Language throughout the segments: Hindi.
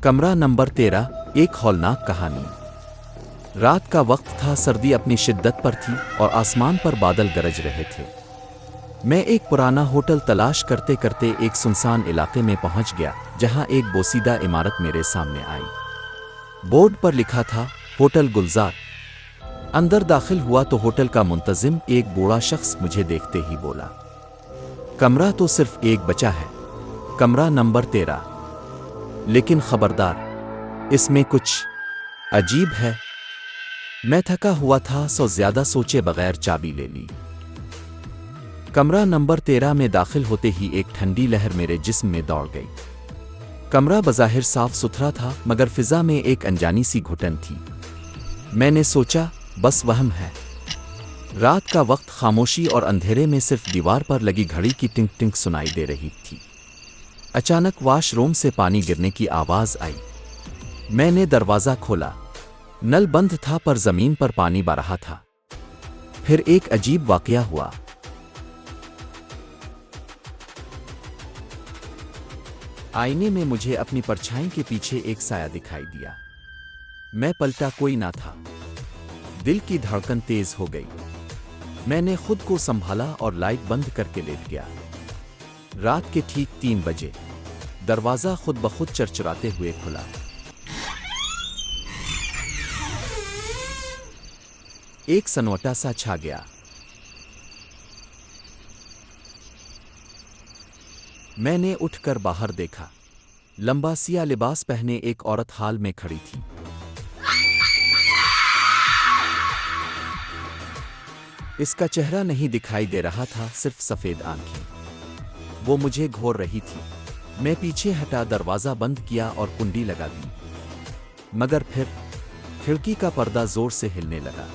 कमरा नंबर 13। एक हौलनाक कहानी। रात का वक्त था, सर्दी अपनी शिद्दत पर थी और आसमान पर बादल गरज रहे थे। मैं एक पुराना होटल तलाश करते करते एक सुनसान इलाके में पहुंच गया, जहां एक बोसीदा इमारत मेरे सामने आई। बोर्ड पर लिखा था होटल गुलजार। अंदर दाखिल हुआ तो होटल का मुंतजिम, एक बूढ़ा शख्स, मुझे देखते ही बोला, कमरा तो सिर्फ एक बचा है, कमरा नंबर 13। लेकिन खबरदार, इसमें कुछ अजीब है। मैं थका हुआ था, सो ज्यादा सोचे बगैर चाबी ले ली। कमरा नंबर 13 में दाखिल होते ही एक ठंडी लहर मेरे जिस्म में दौड़ गई। कमरा बज़ाहिर साफ सुथरा था, मगर फिजा में एक अनजानी सी घुटन थी। मैंने सोचा, बस वहम है। रात का वक्त, खामोशी और अंधेरे में सिर्फ दीवार पर लगी घड़ी की टिंक टिंक सुनाई दे रही थी। अचानक वॉशरूम से पानी गिरने की आवाज आई। मैंने दरवाजा खोला। नल बंद था, पर जमीन पर पानी बह रहा था। फिर एक अजीब वाकया हुआ। आईने में मुझे अपनी परछाई के पीछे एक साया दिखाई दिया। मैं पलटा, कोई ना था। दिल की धड़कन तेज हो गई। मैंने खुद को संभाला और लाइट बंद करके लेट गया। रात के ठीक 3 बजे दरवाजा खुद ब खुद चरचराते हुए खुला। एक सन्नाटा सा छा गया। मैंने उठकर बाहर देखा। लंबा सिया लिबास पहने एक औरत हाल में खड़ी थी। इसका चेहरा नहीं दिखाई दे रहा था, सिर्फ सफेद आंखें। वो मुझे घूर रही थी। मैं पीछे हटा, दरवाजा बंद किया और कुंडी लगा दी। मगर फिर खिड़की का पर्दा जोर से हिलने लगा।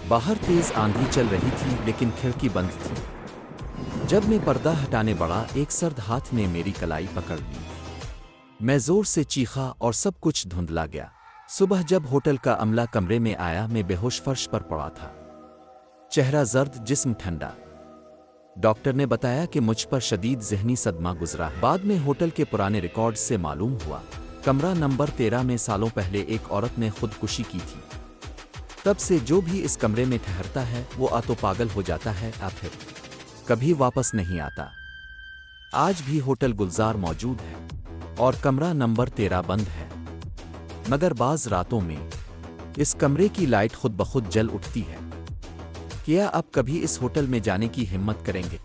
बाहर तेज आंधी चल रही थी, लेकिन खिड़की बंद थी। जब मैं पर्दा हटाने बढ़ा, एक सर्द हाथ ने मेरी कलाई पकड़ ली। मैं जोर से चीखा और सब कुछ धुंधला गया। सुबह जब होटल का अमला कमरे में आया, मैं बेहोश फर्श पर पड़ा था। चेहरा जर्द, जिस्म ठंडा। डॉक्टर ने बताया कि मुझ पर शदीद ज़हनी सदमा गुजरा है। बाद में होटल के पुराने रिकॉर्ड से मालूम हुआ, कमरा नंबर 13 में सालों पहले एक औरत ने खुदकुशी की थी। तब से जो भी इस कमरे में ठहरता है, वो आ तो पागल हो जाता है, या फिर कभी वापस नहीं आता। आज भी होटल गुलजार मौजूद है और कमरा नंबर 13 बंद है। मगर बाज़ रातों में इस कमरे की लाइट खुद ब खुद जल उठती है। क्या आप कभी इस होटल में जाने की हिम्मत करेंगे?